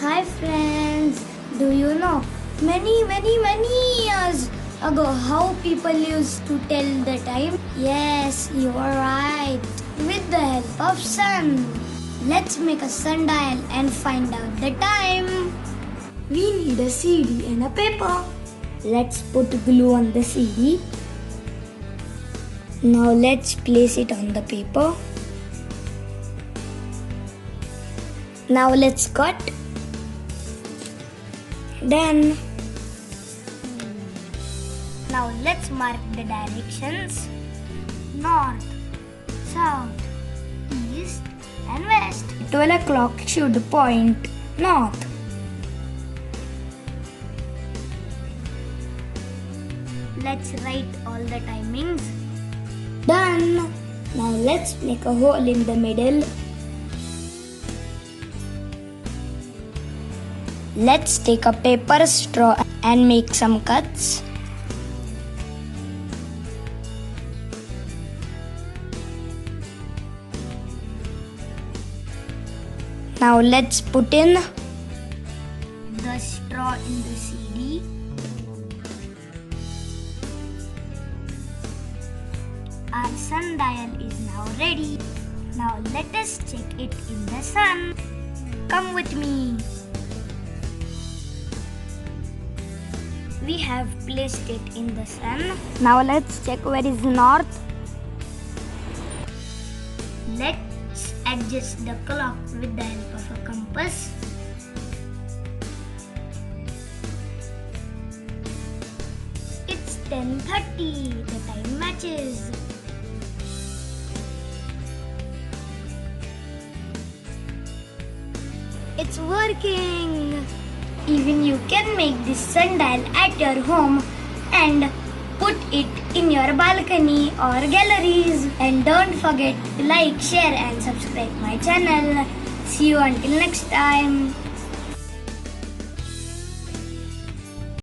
Hi friends, do you know many years ago how people used to tell the time? Yes, you are right. With the help of sun. Let's make a sundial and find out the time. We need a CD and a paper. Let's put glue on the CD. Now let's place it on the paper. Now let's cut. Done. Now let's mark the directions: north, south, east and west. 12 o'clock should point north. Let's write all the timings. Done. Now let's make a hole in the middle. Let's take a paper straw and make some cuts. Now let's put in the straw in the CD. Our sundial is now ready. Now let us check it in the sun. Come with me. We have placed it in the sun. Now let's check where is north. Let's adjust the clock with the help of a compass. It's 10:30. The time matches. It's working. Even you can make this sundial at your home and put it in your balcony or galleries. And don't forget to like, share and subscribe my channel. See you until next time.